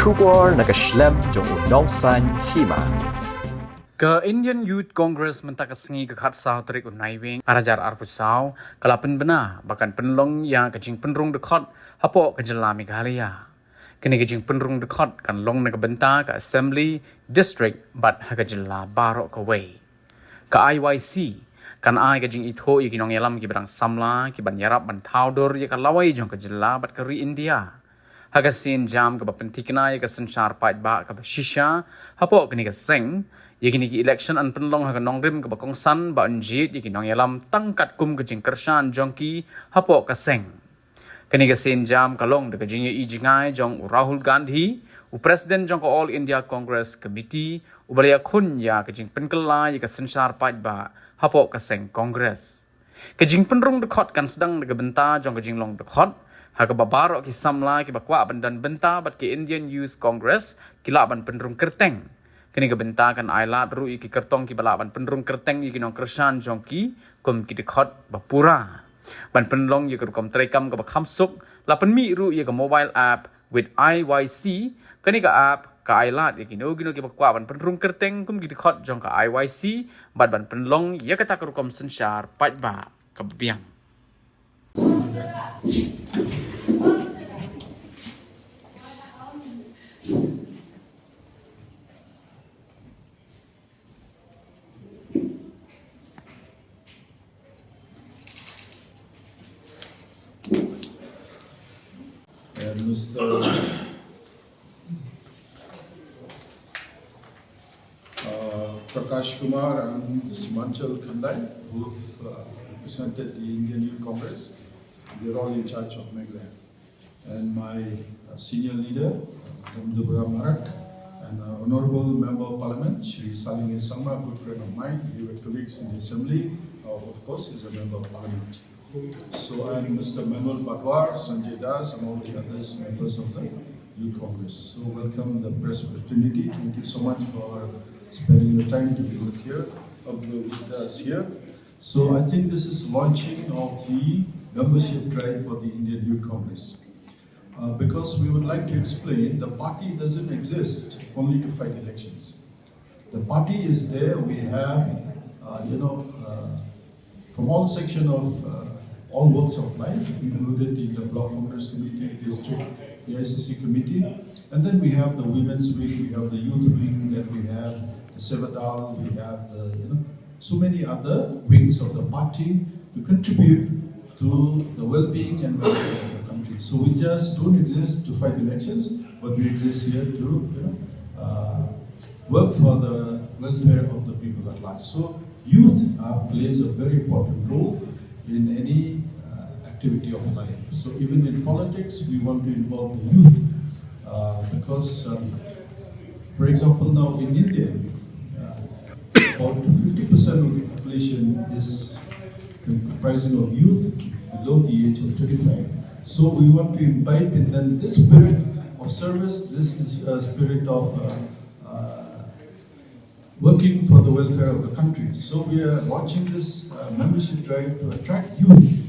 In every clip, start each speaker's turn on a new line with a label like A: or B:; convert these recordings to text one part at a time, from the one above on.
A: Shubor nakaslem jong unausan Hima.
B: Ke Indian Youth Congress mentakasngi ke khat sao terik unai wing arajar arpusau kalapen bena bahkan penlong yang kejing Pynrung Dkhot hapo ke jela Meghalaya. Kini kejing Pynrung Dkhot kan long nak benta ke Assembly District bat ha ke jela barok ke way. Ke IYC kan ai kejing itho i kinong yalam ki berang Samla ki ban yarap ban thaudor ye ka lawai jong ke jela bat ke ri India. Hagasin jam ke bapentikna ye ke senchar pait ba ke shisha hapo kini ke seng ye kini ki election an penlong ha ke nongrim ke bakongsan ba anjit ye kinong yalam tangkat kum ke jing kersan jongki hapo ke seng kini ke sin jam kalong de ke Jingïohi Jngai jong Rahul Gandhi u president jong ko All India Congress Committee u balia khun ya ke jing penkela ye ke senchar pait ba hapo ke seng Congress ke jing Pynrung Dkhot kan sedang de ke benta jong ke jing long Dkhot Haka babarok ki Samla ki bakwa bandan benta bat ki Indian Youth Congress ki laban Pynrung kerteng. Kini ke benta kan ailat ru ki kertong ki balaban Pynrung kerteng ki nong kersan jongki kum ki Dkhot bapura. Ban penlong ye kom trekam ke bakhamsuk lapan mi ru ye ke mobile app with IYC kini ke app ka ailat ye ki no ki bakwa ban Pynrung kerteng kum ki Dkhot jong ka IYC bat ban penlong ye kata kom senchar pat ba ke biang.
C: And Mr. Prakash Kumar and Mr. Manchal Khandai, who have represented the Indian Youth Congress. They're all in charge of Meghalaya. And my senior leader, Dr. Marak, and our Honorable Member of Parliament, Shri Saling Samla, a good friend of mine. We were colleagues in the Assembly. Of course, he's a Member of Parliament. So I'm Mr. Manuel Badwar, Sanjay Das, and all the others members of the Youth Congress. So welcome the press fraternity. Thank you so much for spending your time to be with us here. So I think this is launching of the membership drive for the Indian Youth Congress. Because we would like to explain, the party doesn't exist only to fight elections. The party is there. We have, from all section of all walks of life, included in the Block Congress Committee, District, the ICC Committee, and then we have the Women's Wing, we have the Youth Wing, then we have the Sevadal, we have the, so many other wings of the party to contribute to the well-being and welfare of the country. So we just don't exist to fight elections, but we exist here to work for the welfare of the people at large. So youth plays a very important role in any activity of life. So even in politics, we want to involve the youth because, for example, now in India, about 50% of the population is comprising of youth below the age of 25. So we want to imbibe in them this spirit of service, this spirit of working for the welfare of the country. So we are launching this membership drive to attract youth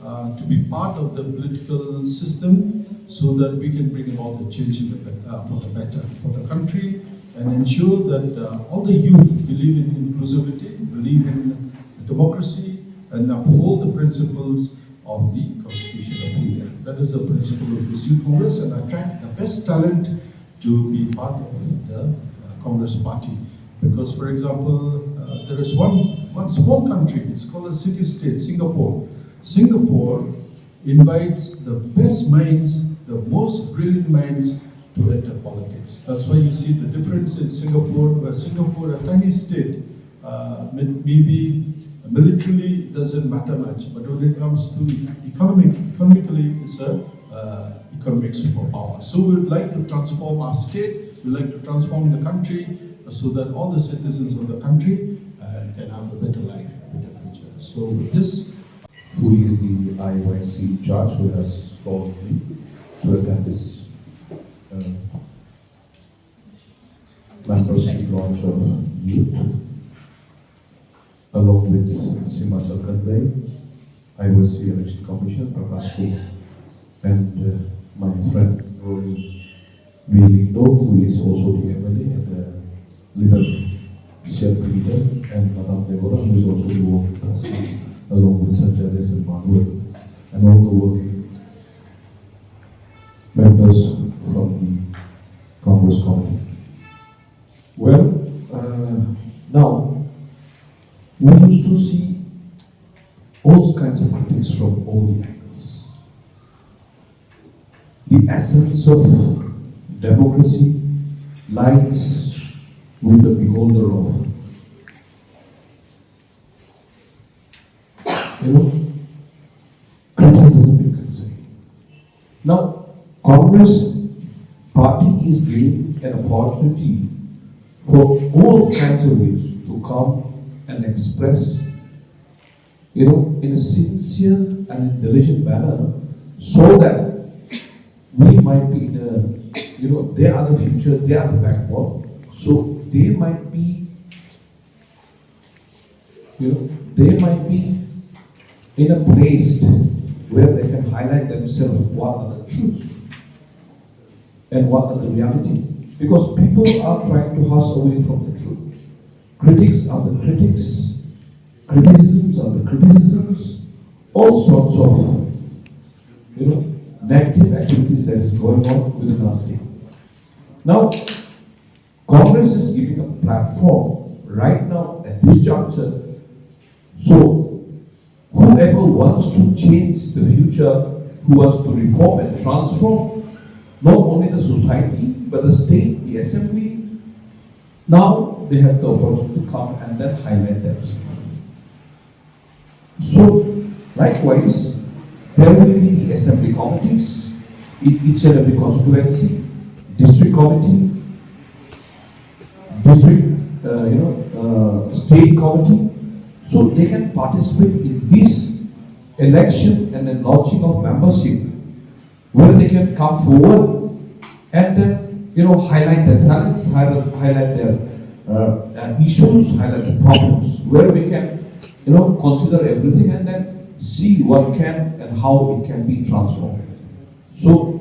C: to be part of the political system so that we can bring about the change for the better for the country and ensure that all the youth believe in inclusivity, believe in democracy, and uphold the principles of the Constitution of India. That is the principle of this Youth Congress, and attract the best talent to be part of the Congress party. Because, for example, there is one small country, it's called a city-state, Singapore. Singapore invites the best minds, the most brilliant minds to enter politics. That's why you see the difference in Singapore, where Singapore, a tiny state, maybe militarily doesn't matter much, but when it comes to economically, it's a economic superpower. So we would like to transform our state, we'd like to transform the country, so that all the citizens of the country can have a better life in the future. So with this,
D: who is the IYC judge who has called me to attend this mastership launch of youth, along with Simachal Khandai, IYC Election Commission, Prakash Kumar, and my friend Rahul Lindo, who is also the MLA, and leader CLP leader, and Madam Deborah, who is also the working president, along with Sanjay and Manuel, and all the working members from the Congress Committee. Well, now, we used to see all kinds of critics from all the angles. The essence of democracy lies with the beholder of, criticism, you can say. Now, Congress party is giving an opportunity for all kinds of youth to come and express, in a sincere and diligent manner, so that we might be in a, they are the future, they are the backbone, so they might be, in a place where they can highlight themselves what are the truths and what are the reality. Because people are trying to hustle away from the truth. Critics are the critics, criticisms are the criticisms, all sorts of, negative activities that is going on within our state. Now, Congress is giving a platform right now at this juncture. So, whoever wants to change the future, who wants to reform and transform not only the society, but the state, the assembly, now they have the opportunity to come and then highlight themselves. So, likewise, there will be the assembly committees in each and every constituency, district committee, district, state committee, so they can participate in this election and the launching of membership, where they can come forward and then, highlight their talents, highlight their issues, highlight the problems, where we can, consider everything and then see what can and how it can be transformed. So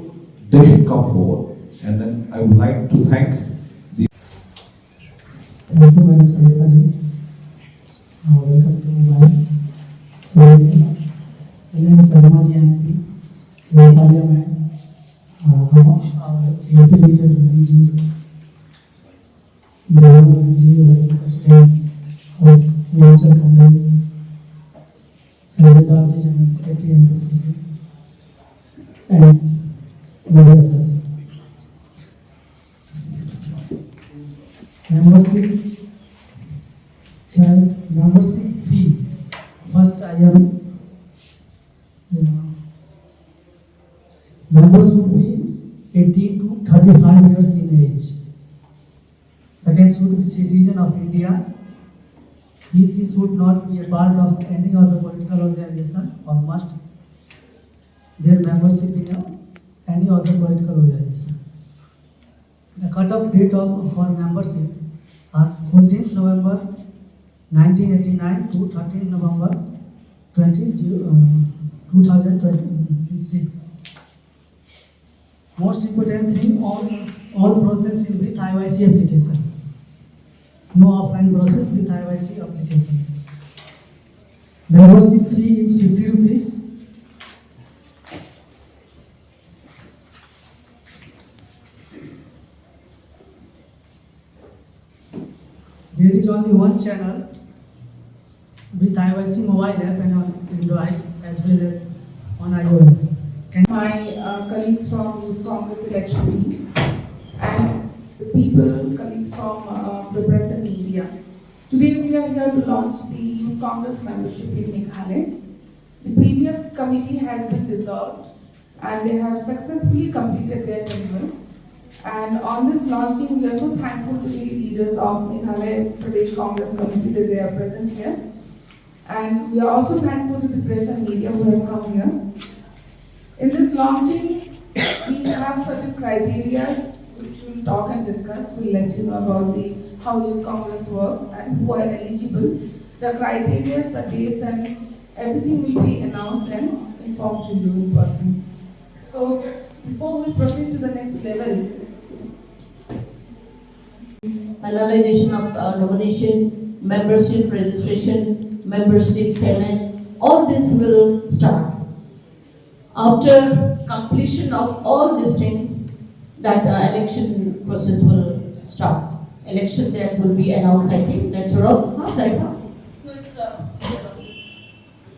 D: they should come forward. And then I would like to thank the.
E: Thank you, Madam Secretary. Welcome to my Salem Sarmaji MP, Meghalaya man, our CLP leader, Jingïohi, the Jingïohi President, our Samla Gandhi, Sanjay General Secretary and PCC, and media Sati. Membership fee. First, I am members should be 18 to 35 years in age. Second, should be citizen of India. He should not be a part of any other political organization or must their membership in any other political organization. The cut-off date for membership are 14th November 1989 to 13th November 2026. Most important thing, all process in with IYC application. No offline process with IYC application. Membership fee is 50 rupees. There is only one channel with IYC mobile app and on Android as well as on iOS.
F: My colleagues from Youth Congress election team and the people, colleagues from the press and media. Today we are here to launch the Youth Congress membership in Meghalaya. The previous committee has been dissolved and they have successfully completed their tenure. And on this launching, we are so thankful to the leaders of Meghalaya Pradesh Congress Committee that they are present here. And we are also thankful to the press and media who have come here. In this launching, we have certain criteria which we'll talk and discuss. We'll let you know about how Youth Congress works and who are eligible. The criteria, the dates, and everything will be announced and informed to you in person. So, before we proceed to the next level,
G: finalization of nomination, membership registration, membership payment, all this will start. After completion of all these things, that election process will start. Election date will be announced, I think, later on. Huh, Saita?
F: No, it's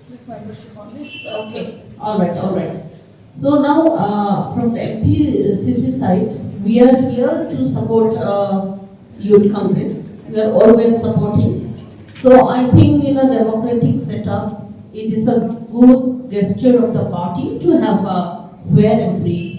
F: this membership only. It's
G: Okay, all right. So now, from the MPCC side, we are here to support Youth Congress. We are always supporting. So I think in a democratic setup, it is a good gesture of the party to have a fair and free